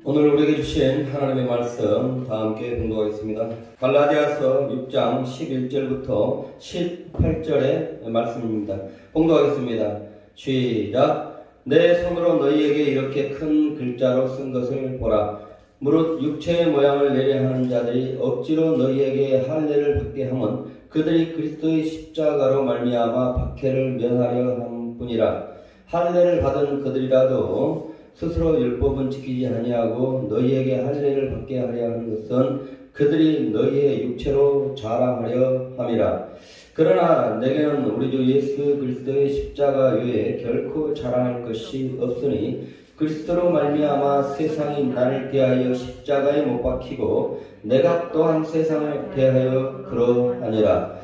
오늘 우리에게 주신 하나님의 말씀 다 함께 공독하겠습니다. 갈라디아서 6장 11절부터 18절의 말씀입니다. 공독하겠습니다. 시작. 내 손으로 너희에게 이렇게 큰 글자로 쓴 것을 보라. 무릇 육체의 모양을 내려 하는 자들이 억지로 너희에게 할례를 받게 함은 그들이 그리스도의 십자가로 말미암아 박해를 면하려 함 뿐이라. 할례를 받은 그들이라도 스스로 율법은 지키지 아니하고 너희에게 할례를 받게 하려 하는 것은 그들이 너희의 육체로 자랑하려 함이라. 그러나 내게는 우리 주 예수 그리스도의 십자가 외에 결코 자랑할 것이 없으니 그리스도로 말미암아 세상이 나를 대하여 십자가에 못 박히고 내가 또한 세상을 대하여 그러하니라.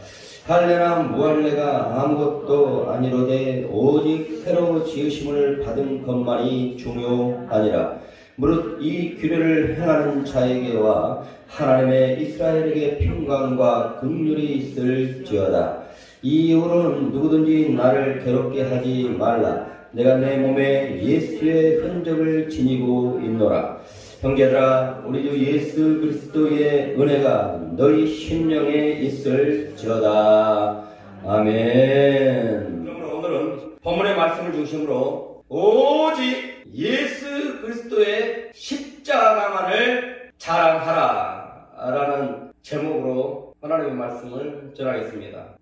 할례나 무할례가 아무것도 아니로되 오직 새로 지으심을 받은 것만이 중요하니라. 무릇 이 규례를 행하는 자에게와 하나님의 이스라엘에게 평강과 긍휼이 있을지어다. 이 이후로는 누구든지 나를 괴롭게 하지 말라. 내가 내 몸에 예수의 흔적을 지니고 있노라. 형제들아, 우리 주 예수 그리스도의 은혜가 너희 심령에 있을지어다. 아멘. 그러므로 오늘은 본문의 말씀을 중심으로 오직 예수 그리스도의 십자가만을 자랑하라 라는 제목으로 하나님의 말씀을 전하겠습니다.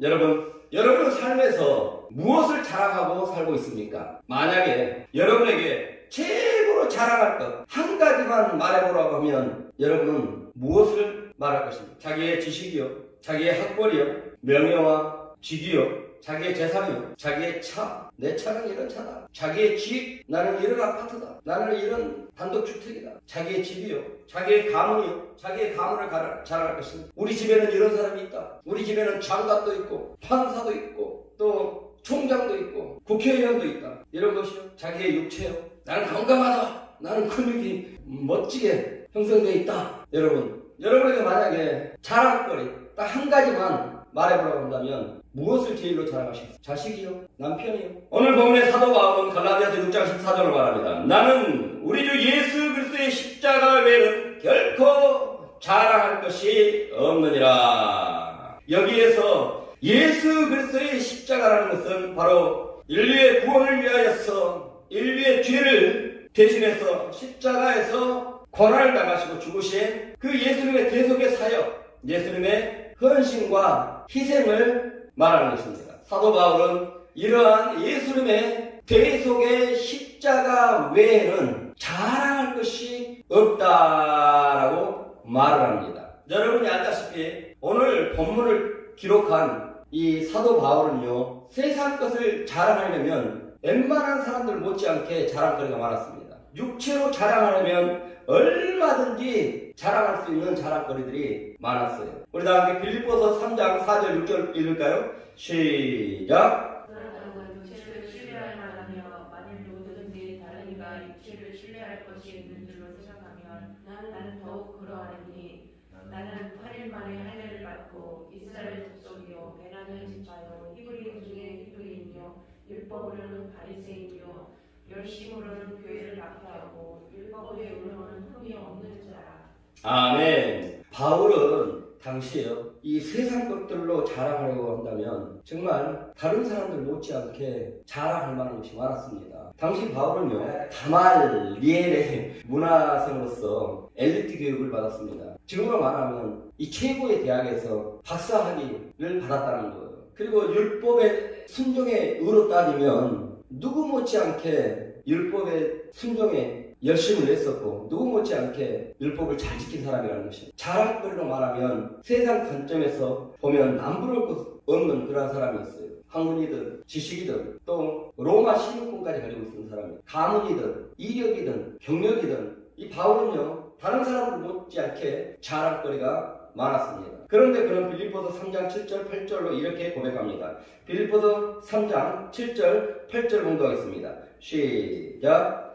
여러분의 삶에서 무엇을 자랑하고 살고 있습니까? 만약에 여러분에게 최고로 자랑할 것 한 가지만 말해보라고 하면 여러분은 무엇을 말할 것입니까? 자기의 지식이요, 자기의 학벌이요, 명예와 직위요, 자기의 재산이요, 자기의 차, 내 차는 이런 차다, 자기의 집, 나는 이런 아파트다, 나는 이런 단독주택이다, 자기의 집이요, 자기의 가문이요, 자기의 가문을 자랑할 것입니다. 우리 집에는 이런 사람이 있다, 우리 집에는 장관도 있고 판사도 있고 또 총장도 있고 국회의원도 있다, 이런 것이요, 자기의 육체요, 나는 건강하다, 나는 근육이 멋지게 형성되어 있다. 여러분에게 만약에 자랑거리 딱 한 가지만 말해보라고 한다면 무엇을 제일로 자랑하시겠어요? 자식이요? 남편이요? 오늘 본문의 사도 바울은 갈라디아서 6장 14절을 말합니다. 나는 우리 주 예수 그리스도의 십자가 외에는 결코 자랑할 것이 없느니라. 여기에서 예수 그리스도의 십자가라는 것은 바로 인류의 구원을 위하여서 인류의 죄를 대신해서 십자가에서 고난을 당하시고 죽으신 그 예수님의 대속의 사역, 예수님의 헌신과 희생을 말하는 것입니다. 사도 바울은 이러한 예수님의 대속의 십자가 외에는 자랑할 것이 없다라고 말을 합니다. 여러분이 알다시피 오늘 본문을 기록한 이 사도 바울은요, 세상 것을 자랑하려면 웬만한 사람들 못지않게 자랑거리가 많았습니다. 육체로 자랑하려면 얼마든지 자랑할 수 있는 자랑거리들이 많았어요. 우리 다 함께 빌립보서 3장 4절 6절 읽을까요? 시작. 그러나 육체를 신뢰할 만하며 만일 누구든지 다른 이가 육체를 신뢰할 것이 있는 줄로 생각하면 나는 더욱 그러하니 나는 8일 만에 할례를 받고 이스라엘 족속이요 베냐민 지파요 히브리 중에 히브리이며 율법으로는 바리새인이요 열심으로는 교회를 박해하고 율법의 의로는 흠이 없는 자라. 아멘. 바울은 당시에요, 이 세상 것들로 자랑하려고 한다면 정말 다른 사람들 못지않게 자랑할 만한 것이 많았습니다. 당시 바울은요, 가말리엘의 문화생으로서 엘리트 교육을 받았습니다. 지금으로 말하면 이 최고의 대학에서 박사학위를 받았다는 거예요. 그리고 율법의 순종의 의로 따지면 누구 못지않게 율법의 순종에 열심을 냈었고 누구 못지않게 율법을 잘 지킨 사람이라는 것입니다. 자랑거리로 말하면 세상 관점에서 보면 남부러울 것 없는 그런 사람이 있어요. 학문이든 지식이든 또 로마 시민권까지 가지고 있는 사람이, 가문이든 이력이든 경력이든 이 바울은요, 다른 사람들 못지않게 자랑거리가 많았습니다. 그런데 그는 빌립보서 3장 7절 8절로 이렇게 고백합니다. 빌립보서 3장 7절 8절 공독하겠습니다. 시작.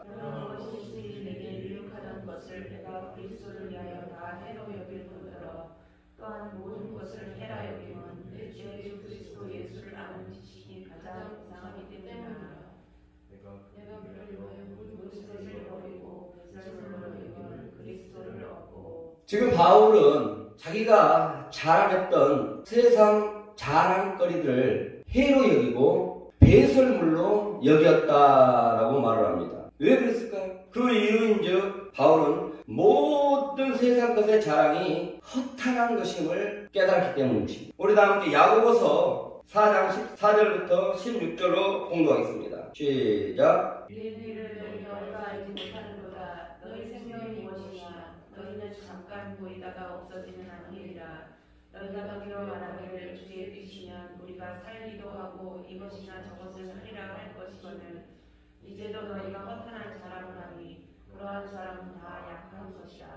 내게 유익하던 것을 내가 그리스도를 위하여 다 해로 여길 뿐더러 또한 모든 것을 해라 여김은 내 주 그리스도 예수를 아는 지식이 가장 이상하기 때문이라. 내가 그를 위하여 모든 것을 버리고 그것을 여김은 그리스도를 얻고. 지금 바울은 자기가 자랑했던 세상 자랑거리들을 해로 여기고 배설물로 여겼다라고 말을 합니다. 왜 그랬을까요? 그 이유인즉 바울은 모든 세상 것의 자랑이 허탄한 것임을 깨달았기 때문입니다. 우리 다 함께 야고보서 4장 14절부터 16절로 공부하겠습니다. 시작. 너희를 너희가 알지 못하는도다. 너희 생명이 무엇이냐? 너희는 잠깐 보이다가 없어지는 않으리라. 너희가 너희로 말하기를 주의 뜻이면 우리가 살기도 하고 이것이나 저것을 하리라 할 것이거늘 이제도 너희가 허탄한 자랑을 하니 그러한 사람은 다 약한 것이라.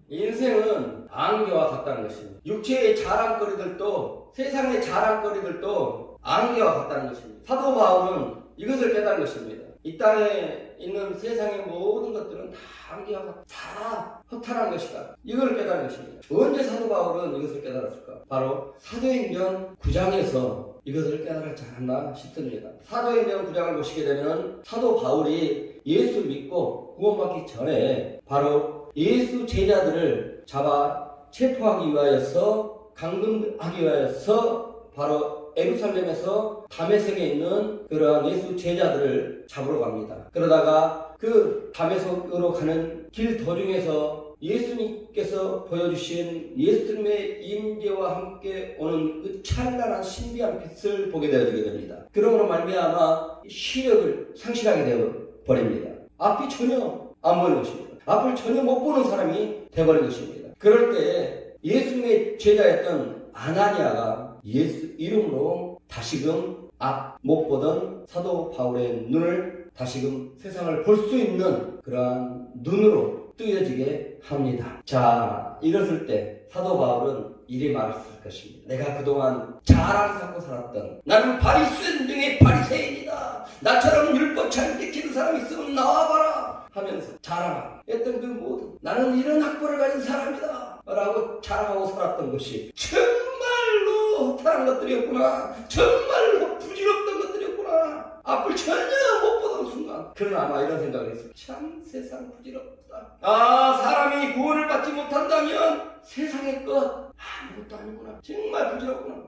인생은 안개와 같다는 것입니다. 육체의 자랑거리들도 세상의 자랑거리들도 안개와 같다는 것입니다. 사도 바울은 이것을 깨달은 것입니다. 이 땅에 있는 세상의 모든 것들은 다 안개와 같다. 다 허탄한 것이다. 이걸 깨달은 것입니다. 언제 사도 바울은 이것을 깨달았을까? 바로 사도행전 9장에서 이것을 깨달았지 않았나 싶습니다. 사도행전 9장을 보시게 되면 사도 바울이 예수 믿고 구원받기 전에 바로 예수 제자들을 잡아 체포하기 위하여서 감금하기 위하여서 바로 예루살렘에서 다메섹에 있는 그러한 예수 제자들을 잡으러 갑니다. 그러다가 그 다메섹으로 가는 길 도중에서 예수님께서 보여주신 예수님의 임재와 함께 오는 그 찬란한 신비한 빛을 보게 되어지게 됩니다. 그러므로 말미암아 시력을 상실하게 되어 버립니다. 앞이 전혀 안 보이는 것입니다. 앞을 전혀 못 보는 사람이 되어버린 것입니다. 그럴 때 예수님의 제자였던 아나니아가 예수 이름으로 다시금 앞 못 보던 사도 바울의 눈을 다시금 세상을 볼 수 있는 그러한 눈으로 뜨여지게 합니다. 자, 이랬을 때 사도 바울은 이리 말했을 것입니다. 내가 그동안 자랑 삼고 살았던 나는 바리새인 중에 바리새인이다. 나처럼 율법 잘 지키는 사람이 있으면 나와봐라 하면서 자랑하고 했던 그 모든 나는 이런 학벌을 가진 사람이다 라고 자랑하고 살았던 것이 정말로 허탄한 것들이었구나. 정말로 부질없던 것들이었구나. 앞을 전혀 못 보던 순간 그는 아마 이런 생각을 했어요. 참 세상 부질없다. 사람이 구원을 받지 못한다면 세상의 것 아무것도 아니구나. 정말 부질없구나.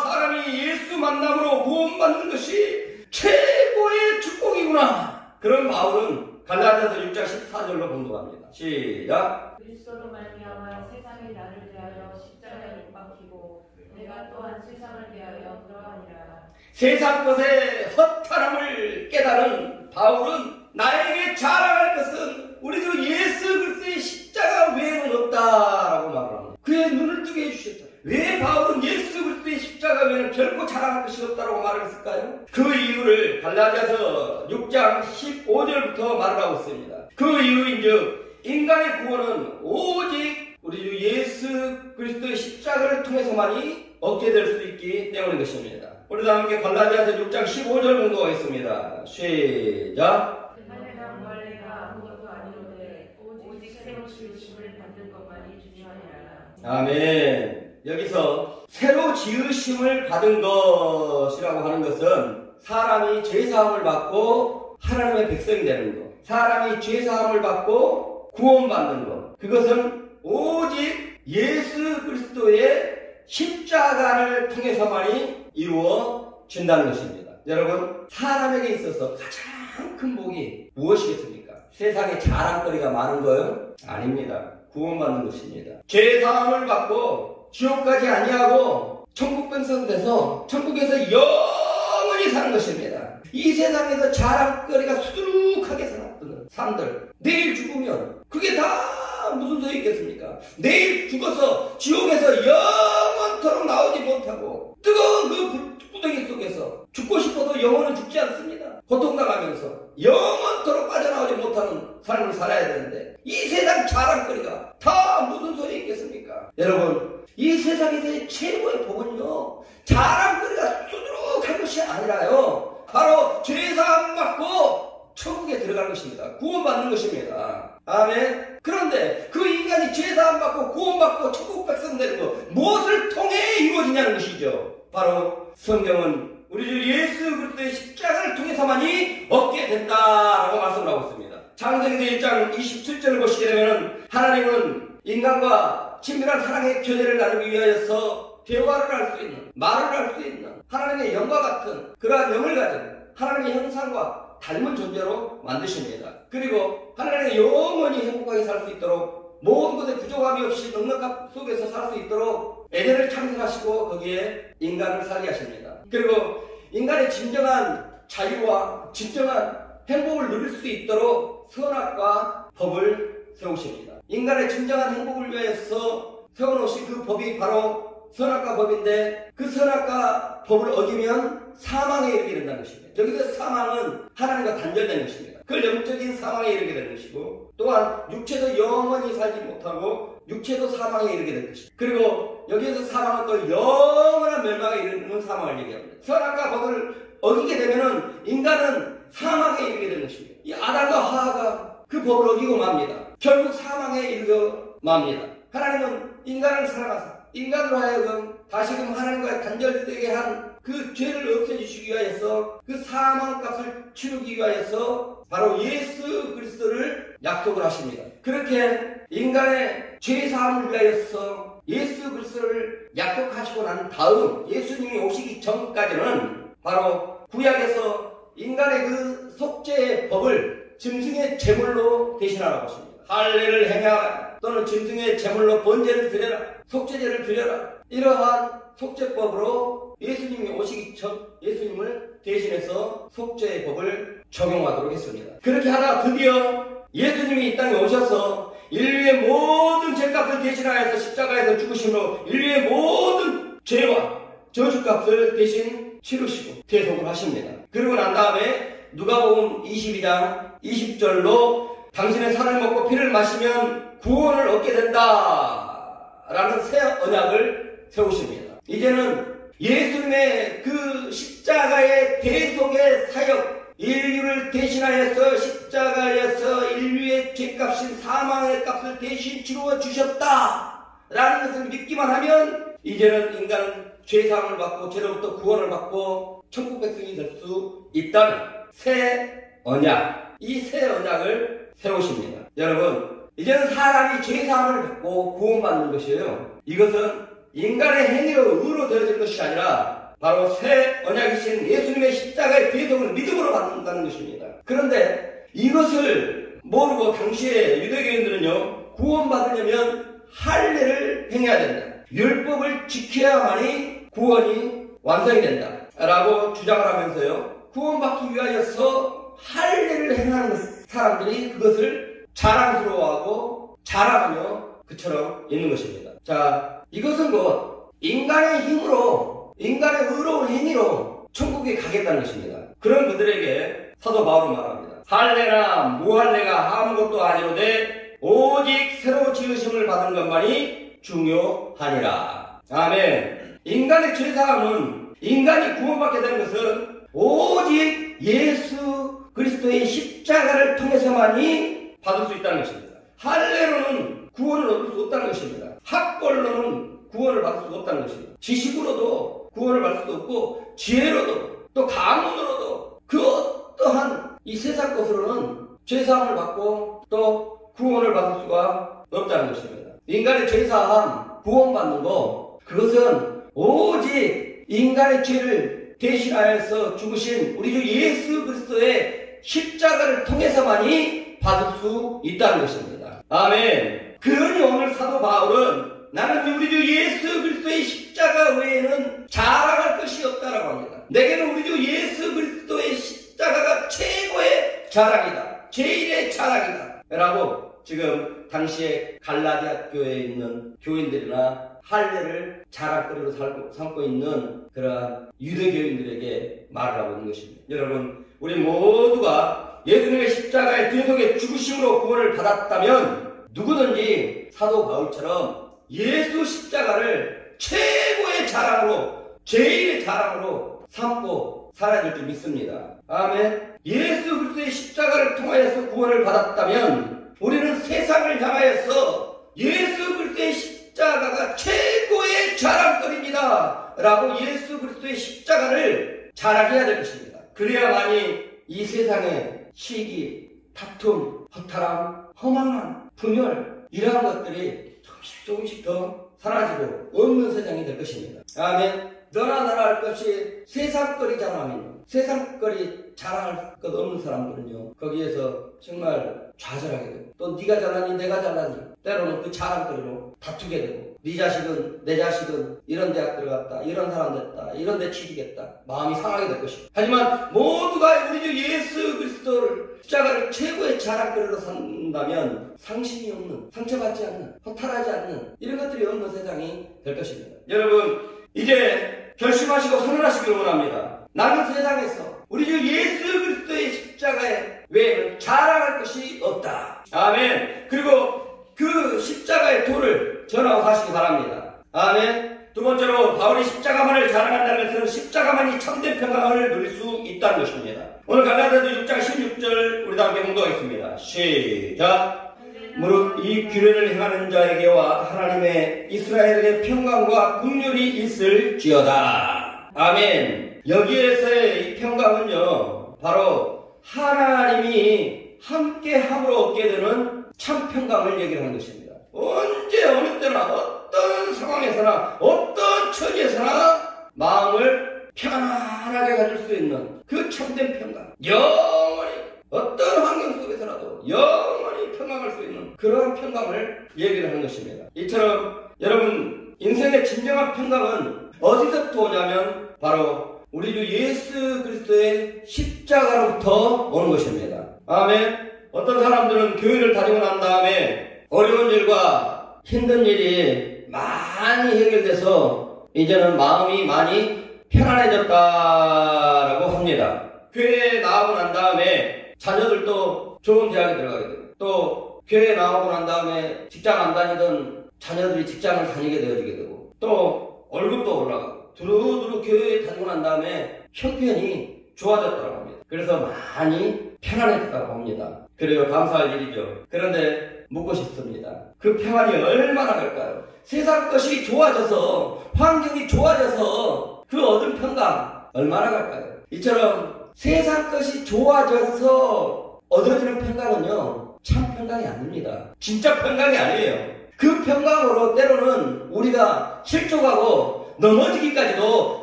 사람이 예수 만남으로 구원받는 것이 최고의 축복이구나. 그런 바울은 갈라디아서 6장 14절로 공부합니다. 시작. 그리스도로 말미암아 세상이 나를 대하여 십자가에 못 박히고 내가 또한 세상을 대하여 그러하니라. 세상 것의 허탄함을 깨달은 바울은 나에게 자랑할 것은 우리 주 예수 그리스도의 십자가 외에는 없다라고 말합니다. 그의 눈을 뜨게 해주셨다. 왜 바울은 예수 그리스도의 십자가 외에는 결코 자랑할 것이 없다라고 말을 했을까요? 그 이유를 갈라디아서 6장 15절부터 말을 하고 있습니다. 그 이유인즉 인간의 구원은 오직 우리 주 예수 그리스도의 십자가를 통해서만이 얻게 될 수 있기 때문인 것입니다. 우리도 함께 갈라디아서 6장 15절 공부하겠습니다. 시작. 하늘과 원래가 아무것도 아니로되 오직 새로 지으심을 받는 것만이 중요하니라. 아멘. 여기서 새로 지으심을 받은 것이라고 하는 것은 사람이 죄사함을 받고 하나님의 백성이 되는 것, 사람이 죄사함을 받고 구원받는 것, 그것은 오직 예수 그리스도의 십자가를 통해서만이 이루어진다는 것입니다. 여러분, 사람에게 있어서 가장 큰 복이 무엇이겠습니까? 세상에 자랑거리가 많은 거요? 아닙니다. 구원받는 것입니다. 죄사함을 받고 지옥 가지 아니하고 천국 백성 돼서 천국에서 영원히 사는 것입니다. 이 세상에서 자랑거리가 수두룩하게 살았던 사람들, 내일 죽으면 그게 다 무슨 소용이 있겠습니까? 내일 죽어서 지옥에서 영원토록 나오지 못하고 뜨거운 그 불구덩이 속에서 죽고 싶어도 영혼은 죽지 않습니다. 고통당하면서 영원토록 빠져나오지 못하는 삶을 살아야 되는데 이 세상 자랑거리가 다 무슨 소용이 있겠습니까? 여러분, 이 세상에서의 최고의 복은요, 자랑거리가 수두룩한 것이 아니라요, 바로 죄사함 받고 천국에 들어가는 것입니다. 구원받는 것입니다. 아멘. 그런데 그 인간이 죄사함 받고 구원받고 천국 백성 되는 것, 무엇을 통해 이루어지냐는 것이죠. 바로 성경은 우리 주 예수 그리스도의 십자가를 통해서만이 얻게 된다라고 말씀을 하고 있습니다. 창세기서 1장 27절을 보시게 되면 하나님은 인간과 친밀한 사랑의 교제를 나누기 위하여서 대화를 할 수 있는, 말을 할 수 있는 하나님의 영과 같은 그러한 영을 가진 하나님의 형상과 닮은 존재로 만드십니다. 그리고 하나님의 영원히 행복하게 살 수 있도록 모든 것에 부족함이 없이 넉넉함 속에서 살 수 있도록 에덴을 창설하시고 거기에 인간을 살게 하십니다. 그리고 인간의 진정한 자유와 진정한 행복을 누릴 수 있도록 선악과 법을 세우십니다. 인간의 진정한 행복을 위해서 세워놓으신 그 법이 바로 선악과 법인데 그 선악과 법을 어기면 사망에 이르게 된다는 것입니다. 여기서 사망은 하나님과 단절된 것입니다. 그 영적인 사망에 이르게 되는 것이고 또한 육체도 영원히 살지 못하고 육체도 사망에 이르게 되는 것입니다. 그리고 여기에서 사망은 또 영원한 멸망에 이르는 사망을 얘기합니다. 선악과 법을 어기게 되면은 인간은 사망에 이르게 되는 것입니다. 이 아담과 하하가 그 법을 어기고 맙니다. 결국 사망에 이르고 맙니다. 하나님은 인간을 사랑하사 인간으로 하여금 다시금 하나님과 단절되게 한 그 죄를 없애주시기 위하여서 그 사망값을 치르기 위하여서 바로 예수 그리스도를 약속을 하십니다. 그렇게 인간의 죄사함을 위하여서 예수 그리스도를 약속하시고 난 다음 예수님이 오시기 전까지는 바로 구약에서 인간의 그 속죄의 법을 짐승의 제물로 대신하라고 하십니다. 할례를 행하라 또는 짐승의 제물로 번제를 드려라 속죄제를 드려라 이러한 속죄법으로 예수님이 오시기 전 예수님을 대신해서 속죄의 법을 적용하도록 했습니다. 그렇게 하다가 드디어 예수님이 이 땅에 오셔서 인류의 모든 죄값을 대신하여서 십자가에서 죽으심으로 인류의 모든 죄와 저주값을 대신 치르시고 대속을 하십니다. 그리고 난 다음에 누가복음 22장 20절로 당신의 살을 먹고 피를 마시면 구원을 얻게 된다 라는 새 언약을 세우십니다. 이제는 예수님의 그 십자가의 대속의 사역 인류를 대신하여서 십자가에서 인류의 죄값인 사망의 값을 대신 치루어 주셨다 라는 것을 믿기만 하면 이제는 인간은 죄사함을 받고 죄로부터 구원을 받고 천국 백성이 될 수 있다는 새 언약 이 새 언약을 세우십니다. 여러분 이제는 사람이 죄사함을 받고 구원받는 것이에요. 이것은 인간의 행위로 의로 되어질 것이 아니라 바로 새 언약이신 예수님의 십자가의 대속을 믿음으로 받는다는 것입니다. 그런데 이것을 모르고 당시에 유대교인들은요 구원받으려면 할례를 행해야 된다. 율법을 지켜야만이 구원이 완성이 된다 라고 주장을 하면서요 구원받기 위하여서 할례를 행하는 사람들이 그것을 자랑스러워하고 자랑하며 그처럼 있는 것입니다. 자, 이것은 곧 인간의 힘으로 인간의 의로운 행위로 천국에 가겠다는 것입니다. 그런 그들에게 사도 바울은 말합니다. 할례나 무할례가 아무것도 아니로되 오직 새로 지으심을 받은 것만이 중요하니라. 아멘. 인간의 죄사함은 인간이 구원받게 되는 것은 오직 예수 그리스도의 십자가를 통해서만이 받을 수 있다는 것입니다. 할례로는 구원을 얻을 수 없다는 것입니다. 학벌로는 구원을 받을 수 없다는 것입니다. 지식으로도 구원을 받을 수 없고 지혜로도 또 가문으로도 그 어떠한 이 세상 것으로는 죄사함을 받고 또 구원을 받을 수가 없다는 것입니다. 인간의 죄사함 구원받는 거 그것은 오직 인간의 죄를 대신하여서 죽으신 우리 주 예수 그리스도의 십자가를 통해서만이 받을 수 있다는 것입니다. 아멘. 그러니 오늘 사도 바울은 나는 우리 주 예수 그리스도의 십자가 외에는 자랑할 것이 없다라고 합니다. 내게는 우리 주 예수 그리스도의 십자가가 최고의 자랑이다. 제일의 자랑이다. 라고 지금 당시에 갈라디아 교회에 있는 교인들이나 할례를 자랑거리로 삼고 있는 그러한 유대교인들에게 말을 하고 있는 것입니다. 여러분, 우리 모두가 예수님의 십자가의 대속의 죽으심으로 구원을 받았다면 누구든지 사도 바울처럼 예수 십자가를 최고의 자랑으로 제일의 자랑으로 삼고 살아야 될 줄 믿습니다. 아멘. 예수 그리스도의 십자가를 통하여서 구원을 받았다면 우리는 세상을 향하여서 예수 그리스도의 십자가가 최고의 자랑거리입니다 라고 예수 그리스도의 십자가를 자랑해야 될 것입니다. 그래야만이 이 세상의 시기, 다툼, 허탈함, 허망함, 분열 이러한 것들이 조금씩 더 사라지고 없는 세상이 될 것입니다. 아멘. 너나 나나 할 것이 세상거리 자랑하면 세상거리 자랑할 것 없는 사람들은요 거기에서 정말 좌절하게 되고 또 네가 잘나니 내가 잘나니 때로는 그 자랑거리로 다투게 되고 네 자식은 내 자식은 이런 대학 들어갔다 이런 사람 됐다 이런 데 취직했다 마음이 상하게 될 것입니다. 하지만 모두가 우리 주 예수 그리스도를 십자가를 최고의 자랑거리로 산다면 상심이 없는 상처받지 않는 허탈하지 않는 이런 것들이 없는 세상이 될 것입니다. 여러분 이제 결심하시고 선언하시기를 원합니다. 나는 세상에서 우리 주 예수 그리스도의 십자가에 외에는 자랑할 것이 없다. 아멘. 그리고 그 십자가의 도를 전하고 사시기 바랍니다. 아멘. 두 번째로 바울이 십자가만을 자랑한다는 것은 십자가만이 참된 평강을 누릴 수 있다는 것입니다. 오늘 갈라디아서 6장 16절 우리 다 함께 공독하겠습니다. 시작. 무릇 이 규례를 행하는 자에게와 하나님의 이스라엘의 평강과 긍휼이 있을지어다. 아멘. 여기에서의 이 평강은요 바로 하나님이 함께 함으로 얻게 되는 참 평강을 얘기를 하는 것입니다. 언제 어느 때나 어떤 상황에서나 어떤 처지에서나 마음을 편안하게 가질 수 있는 그 참된 평강, 영원히 어떤 환경 속에서라도 영원히 평강할 수 있는 그러한 평강을 얘기를 하는 것입니다. 이처럼 여러분 인생의 진정한 평강은 어디서부터 오냐면 바로 우리 주 예수 그리스도의 십자가로부터 오는 것입니다. 아멘. 어떤 사람들은 교회를 다니고 난 다음에 어려운 일과 힘든 일이 많이 해결돼서 이제는 마음이 많이 편안해졌다라고 합니다. 교회에 나오고 난 다음에 자녀들도 좋은 대학에 들어가게 되고 또 교회에 나오고 난 다음에 직장 안 다니던 자녀들이 직장을 다니게 되어지게 되고 또 월급도 올라가고 두루두루 교회에 다니고 난 다음에 형편이 좋아졌다고 합니다. 그래서 많이 편안해졌다고 합니다. 그래요. 감사할 일이죠. 그런데 묻고 싶습니다. 그 평안이 얼마나 갈까요? 세상 것이 좋아져서 환경이 좋아져서 그 얻은 평강 얼마나 갈까요? 이처럼 세상 것이 좋아져서 얻어지는 평강은요 참 평강이 아닙니다. 진짜 평강이 아니에요. 그 평강으로 때로는 우리가 실족하고 넘어지기까지도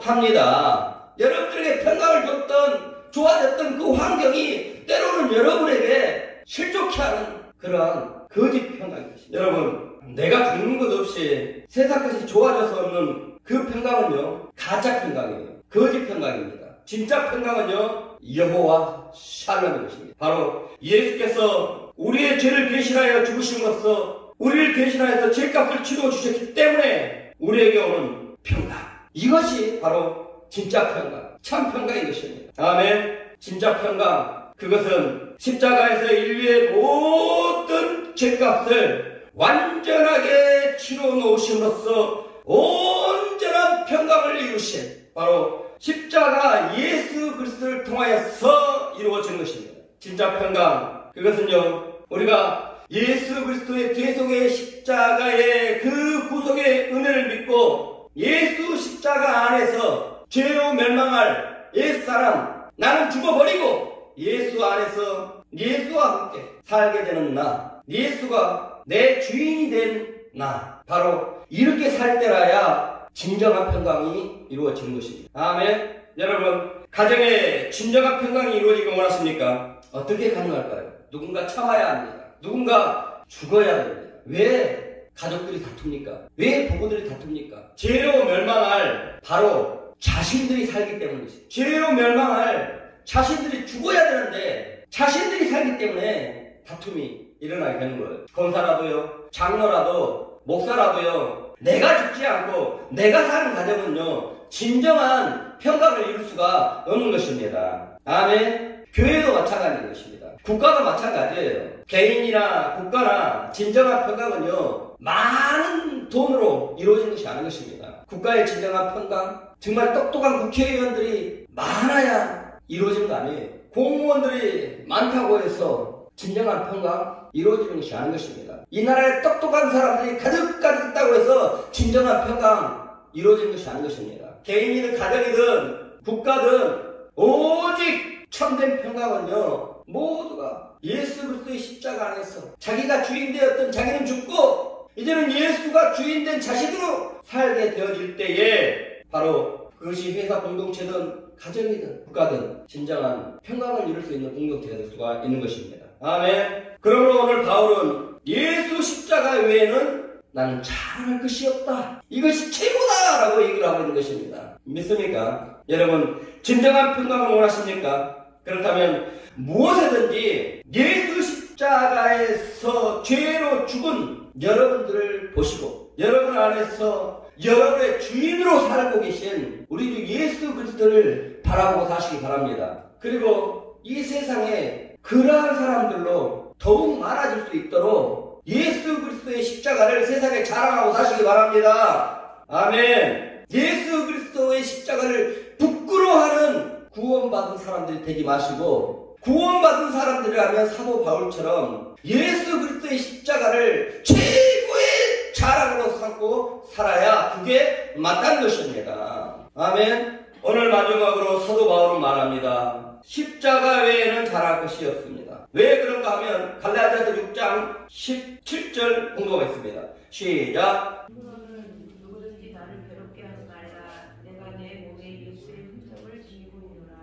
합니다. 여러분들에게 평강을 줬던 좋아졌던 그 환경이 때로는 여러분에게 실족케 하는 그러한 거짓 평강이 있습니다. 여러분 내가 죽는 것 없이 세상 것이 좋아져서 얻는 그 평강은요 가짜 평강이에요. 거짓 평강입니다. 진짜 평강은요 여호와 샬롬인 것입니다. 바로 예수께서 우리의 죄를 대신하여 죽으심으로써 우리를 대신하여서 죄값을 치루어 주셨기 때문에 우리에게 오는 평강, 이것이 바로 진짜 평강, 참 평강인 것입니다. 아멘. 진짜 평강, 그것은 십자가에서 인류의 모든 죄값을 완전하게 치루어 놓으심으로써 온전한 평강을 이루신 바로 십자가 예수 그리스도를 통하여서 이루어진 것입니다. 진짜 평강, 그것은요 우리가 예수 그리스도의 대속의 십자가의 그 구속의 은혜를 믿고 예수 십자가 안에서 죄로 멸망할 옛사람 나는 죽어버리고 예수 안에서 예수와 함께 살게 되는 나, 예수가 내 주인이 된 나, 바로 이렇게 살 때라야 진정한 평강이 이루어지는 것입니다. 아멘. 여러분 가정에 진정한 평강이 이루어지길 원하십니까? 어떻게 가능할까요? 누군가 참아야 합니다. 누군가 죽어야 됩니다. 왜 가족들이 다툽니까? 왜 부부들이 다툽니까? 죄로 멸망할 바로 자신들이 살기 때문이지. 죄로 멸망할 자신들이 죽어야 되는데 자신들이 살기 때문에 다툼이 일어나게 되는 거예요. 권사라도요, 장로라도, 목사라도요, 내가 죽지 않고 내가 사는 가정은요 진정한 평강을 이룰 수가 없는 것입니다. 아멘. 교회도 마찬가지인 것입니다. 국가도 마찬가지예요. 개인이나 국가나 진정한 평강은요 많은 돈으로 이루어지는 것이 아닌 것입니다. 국가의 진정한 평강, 정말 똑똑한 국회의원들이 많아야 이루어지는 거 아니에요. 공무원들이 많다고 해서 진정한 평강 이루어지는 것이 아닌 것입니다. 이 나라에 똑똑한 사람들이 가득가득 있다고 해서 진정한 평강 이루어지는 것이 아닌 것입니다. 개인이든 가정이든 국가든 오직 참된 평강은요, 모두가 예수 그리스도의 십자가 안에서 자기가 주인 되었던 자기는 죽고 이제는 예수가 주인 된 자신으로 살게 되어질 때에 바로 그것이 회사 공동체든 가정이든 국가든 진정한 평강을 이룰 수 있는 공동체가 될 수가 있는 것입니다. 아멘. 그러므로 오늘 바울은 예수 십자가 외에는 나는 자랑할 것이 없다. 이것이 최고다라고 얘기를 하고 있는 것입니다. 믿습니까? 여러분, 진정한 평강을 원하십니까? 그렇다면 무엇이든지 예수 십자가에서 죄로 죽은 여러분들을 보시고 여러분 안에서 여러분의 주인으로 살고 계신 우리 주 예수 그리스도를 바라보고 사시기 바랍니다. 그리고 이 세상에 그러한 사람들로 더욱 많아질 수 있도록 예수 그리스도의 십자가를 세상에 자랑하고 사시기 바랍니다. 아멘. 예수 그리스도의 십자가를 부끄러워하는 구원받은 사람들이 되지 마시고 구원받은 사람들이라면 사도 바울처럼 예수 그리스도의 십자가를 최고의 자랑으로 삼고 살아야 그게 맞다는 것입니다. 아멘. 오늘 마지막으로 사도 바울은 말합니다. 십자가 외에는 자랑할 것이 없습니다. 왜 그런가 하면 갈라디아서 6장 17절 공부하겠습니다. 시작. 누구든지 나를 괴롭게 하지 말라. 내가 내 몸에 예수의 흔적을 지니고 있노라.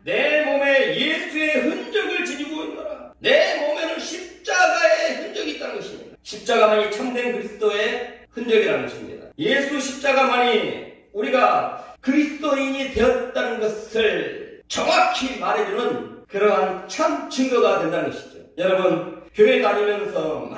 내 몸에 예수의 흔적을 지니고 있노라. 내 몸에는 십자가의 흔적이 있다는 것입니다. 십자가만이 참된 그리스도의 흔적이라는 것입니다. 예수 십자가만이 우리가 그리스도인이 되었다는 것을 정확히 말해주는 그러한 참 증거가 된다는 것이죠. 여러분, 교회 다니면서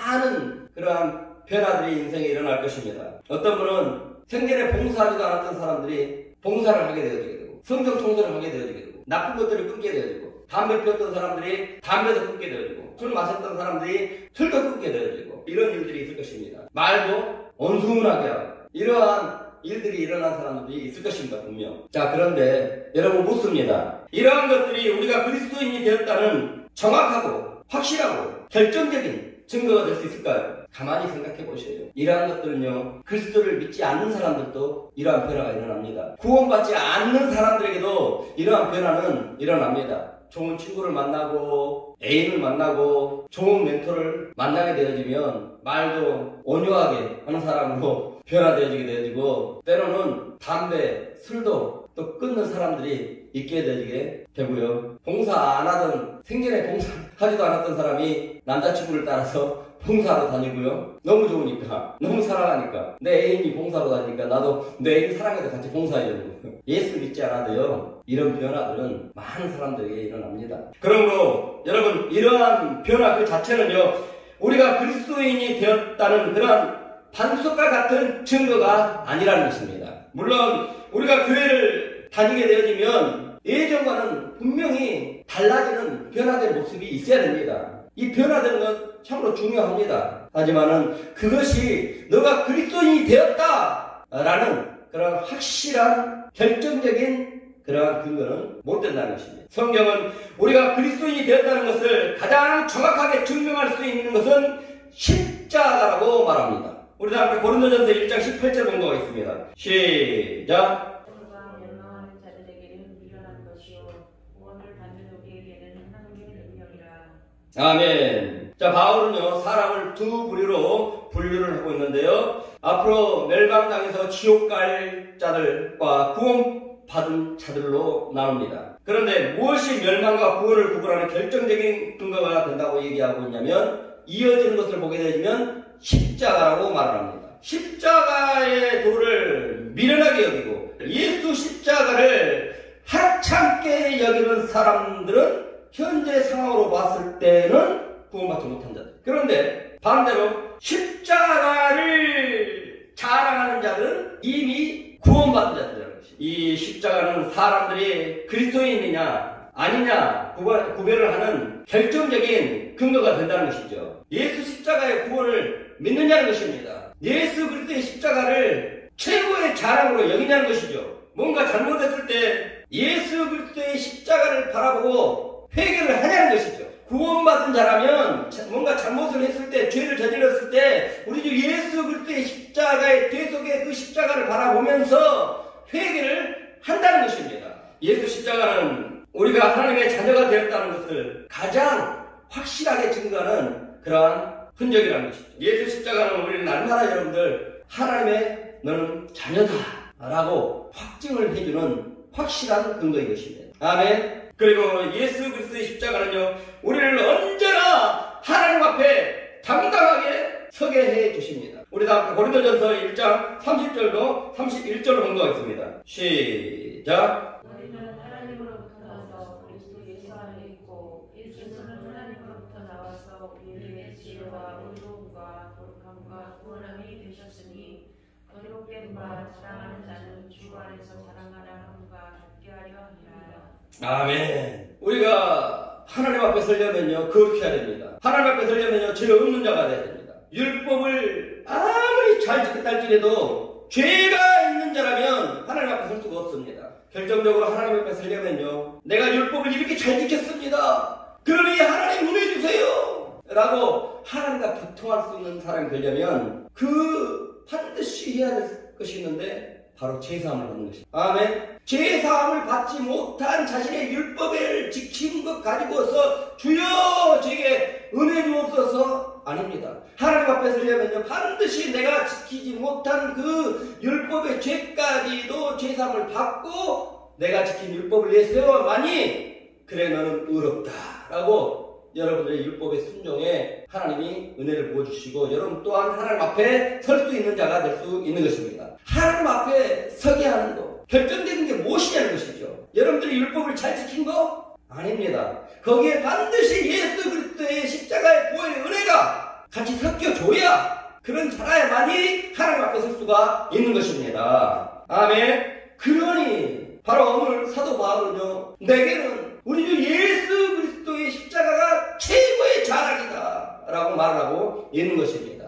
많은 그러한 변화들이 인생에 일어날 것입니다. 어떤 분은 생전에 봉사하지도 않았던 사람들이 봉사를 하게 되어지게 되고 성경 청소를 하게 되어지게 되고 나쁜 것들을 끊게 되어지고 담배 피웠던 사람들이 담배도 끊게 되어지고 술 마셨던 사람들이 술도 끊게 되어지고 이런 일들이 있을 것입니다. 말도 온순하게 하고 이러한 일들이 일어난 사람들이 있을 것입니다. 분명. 자, 그런데 여러분 묻습니다. 이러한 것들이 우리가 그리스도인이 되었다는 정확하고 확실하고 결정적인 증거가 될 수 있을까요? 가만히 생각해 보세요. 이러한 것들은요, 그리스도를 믿지 않는 사람들도 이러한 변화가 일어납니다. 구원받지 않는 사람들에게도 이러한 변화는 일어납니다. 좋은 친구를 만나고 애인을 만나고 좋은 멘토를 만나게 되어지면 말도 온유하게 하는 사람으로 변화되어지게 되어지고 때로는 담배, 술도 또 끊는 사람들이 있게 되어지게 되고요. 봉사 안 하던 생전에 봉사하지도 않았던 사람이 남자친구를 따라서 봉사하러 다니고요. 너무 좋으니까, 너무 사랑하니까, 내 애인이 봉사로 다니니까 나도 내 애인 사랑해도 같이 봉사해주고. 예수 믿지 않아도요, 이런 변화들은 많은 사람들에게 일어납니다. 그러므로 여러분, 이러한 변화 그 자체는요, 우리가 그리스도인이 되었다는 그런 반석과 같은 증거가 아니라는 것입니다. 물론 우리가 교회를 다니게 되어지면 예전과는 분명히 달라지는 변화된 모습이 있어야 됩니다. 이 변화되는 건 참으로 중요합니다. 하지만은 그것이 너가 그리스도인이 되었다라는 그런 확실한 결정적인 그러한 근거는 못 된다는 것입니다. 성경은 우리가 그리스도인이 되었다는 것을 가장 정확하게 증명할 수 있는 것은 십자가라고 말합니다. 우리 다 함께 고린도전서 1장 18절 공부하겠습니다. 시작. 영광 멸망하는 자들에게는 미련한 것이요 구원을 받는 우리에게는 하나님의 능력이라. 아멘. 자, 바울은요, 사람을 두 부류로 분류를 하고 있는데요. 앞으로 멸망당해서 지옥 갈 자들과 구원받은 자들로 나눕니다. 그런데 무엇이 멸망과 구원을 구분하는 결정적인 근거가 된다고 얘기하고 있냐면, 이어지는 것을 보게 되면 십자가라고 말을 합니다. 십자가의 도를 미련하게 여기고 예수 십자가를 하찮게 여기는 사람들은 현재 상황으로 봤을 때는 구원받지 못한 자들. 그런데 반대로 십자가를 자랑하는 자들은 이미 구원받은 자들이라는 것입니다. 이 십자가는 사람들이 그리스도인이냐 아니냐 구별을 하는 결정적인 근거가 된다는 것이죠. 예수 십자가의 구원을 믿느냐는 것입니다. 예수 그리스도의 십자가를 최고의 자랑으로 여기냐는 것이죠. 뭔가 잘못했을 때 예수 그리스도의 십자가를 바라보고 회개를 하냐는 것이죠. 구원받은 자라면 뭔가 잘못을 했을 때, 죄를 저질렀을 때 우리 주 예수 그리스도의 십자가의 뒤 속에 그 십자가를 바라보면서 회개를 한다는 것입니다. 예수 십자가는 우리가 하나님의 자녀가 되었다는 것을 가장 확실하게 증거하는 그러한 흔적이라는 것이죠. 예수 십자가는 우리는 날마다 여러분들 하나님의 너는 자녀다 라고 확증을 해주는 확실한 근거인 것입니다. 아멘. 그리고 예수 그리스도의 십자가는요, 우리를 언제나 하나님 앞에 당당하게 서게 해 주십니다. 우리 다 고린도전서 1장 30절로 31절로 공부하겠습니다. 시작. 너희는 하나님으로부터 나서 그리스도 예수 안에 있고 예수는 하나님으로부터 나와서 우리에게 지혜와 의로움과 거룩함과 구원함이 되셨으니 거룩된 바 자랑하는 자는 주 안에서 자랑하라 함과 같게 하려 함이라. 아멘. 우리가 하나님 앞에 서려면요, 그렇게 해야 됩니다. 하나님 앞에 서려면요, 죄 없는 자가 돼야 됩니다. 율법을 아무리 잘 지켰다 할지라도 죄가 있는 자라면 하나님 앞에 설 수가 없습니다. 결정적으로 하나님 앞에 서려면요, 내가 율법을 이렇게 잘 지켰습니다. 그러니 하나님 은혜 주세요 라고 하나님과 교통할 수 있는 사람이 되려면 그 반드시 해야 될 것이 있는데 바로 제사함을 받는 것입니다. 아멘. 제사함을 받지 못한 자신의 율법을 지킨 것 가지고서 주여 제게 은혜 주옵소서 아닙니다. 하나님 앞에 서려면요, 반드시 내가 지키지 못한 그 율법의 죄까지도 제사함을 받고 내가 지킨 율법을 위해 세워만이 그래 너는 의롭다 라고 여러분들의 율법의 순종에 하나님이 은혜를 부어주시고 여러분 또한 하나님 앞에 설 수 있는 자가 될 수 있는 것입니다. 하나님 앞에 서게 하는 거, 결정되는 게 무엇이냐는 것이죠. 여러분들이 율법을 잘 지킨 거? 아닙니다. 거기에 반드시 예수 그리스도의 십자가의 보혈의 은혜가 같이 섞여줘야 그런 자라야만이 하나님 앞에 설 수가 있는 것입니다. 아멘. 그러니 바로 오늘 사도 바울은요, 내게는 우리 주 예수 그리스도의 십자가가 최고의 자랑이다 라고 말을 하고 있는 것입니다.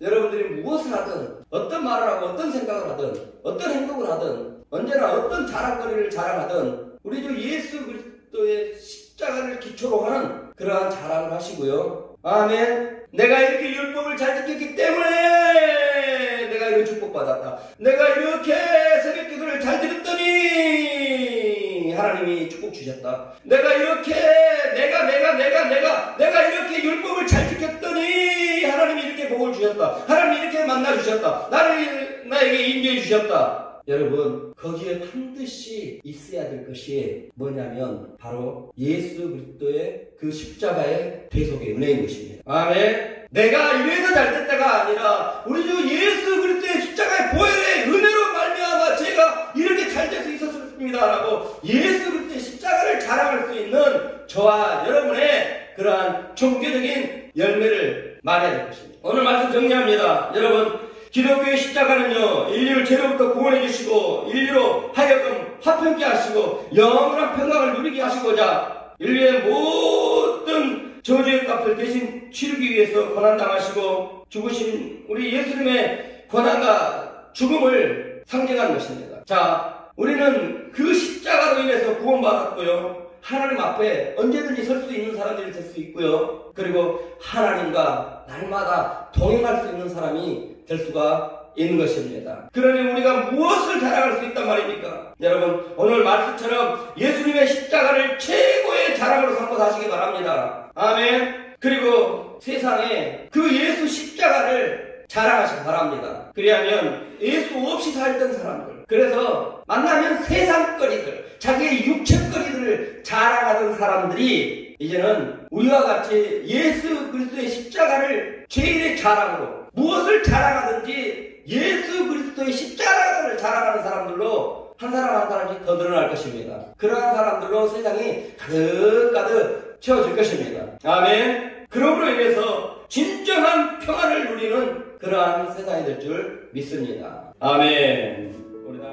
여러분들이 무엇을 하든 어떤 말을 하고 어떤 생각을 하든 어떤 행동을 하든 언제나 어떤 자랑거리를 자랑하든 우리 주 예수 그리스도의 십자가를 기초로 하는 그러한 자랑을 하시고요. 아멘. 내가 이렇게 율법을 잘 지켰기 때문에 내가 이런 축복받았다. 내가 이렇게 새벽기도를 잘 드렸더니 하나님이 축복 주셨다. 내가 이렇게 내가 이렇게 율법을 잘 지켰더니 하나님이 이렇게 복을 주셨다. 하나님이 이렇게 만나 주셨다. 나에게 인도해 주셨다. 여러분, 거기에 반드시 있어야 될 것이 뭐냐면 바로 예수 그리스도의 그 십자가의 대속의 은혜인 것입니다. 아멘. 내가 이래서 잘 됐다가 아니라 우리 주 예수 그리스도의 십자가의 보혈의 은혜로 말미암아 제가 이렇게 잘 될 수 있었습니다라고 예수 그리스도의 십자가를 자랑할 수 있는 저와 여러분의 그러한 종교적인 열매를 말해야 될 것입니다. 오늘 말씀 정리합니다. 여러분, 기독교의 십자가는요, 인류를 죄로부터 구원해 주시고 인류로 하여금 화평케 하시고 영원한 평강을 누리게 하시고자 인류의 모든 저주의 값을 대신 치르기 위해서 고난당하시고 죽으신 우리 예수님의 고난과 죽음을 상징하는 것입니다. 자, 우리는 그 십자가로 인해서 구원받았고요, 하나님 앞에 언제든지 설 수 있는 사람들이 될 수 있고요, 그리고 하나님과 날마다 동행할 수 있는 사람이 될 수가 있는 것입니다. 그러니 우리가 무엇을 자랑할 수 있단 말입니까? 여러분, 오늘 말씀처럼 예수님의 십자가를 최고의 자랑으로 삼고 사시기 바랍니다. 아멘. 그리고 세상에 그 예수 십자가를 자랑하시기 바랍니다. 그리하면 예수 없이 살던 사람들, 그래서 만나면 세상거리들, 자기의 육체거리들을 자랑하던 사람들이 이제는 우리와 같이 예수 그리스도의 십자가를 제일의 자랑으로, 무엇을 자랑하든지 예수 그리스도의 십자가를 자랑하는 사람들로 한 사람 한 사람씩 더 늘어날 것입니다. 그러한 사람들로 세상이 가득가득 채워질 것입니다. 아멘. 그러므로 인해서 진정한 평안을 누리는 그러한 세상이 될 줄 믿습니다. 아멘. 우리 다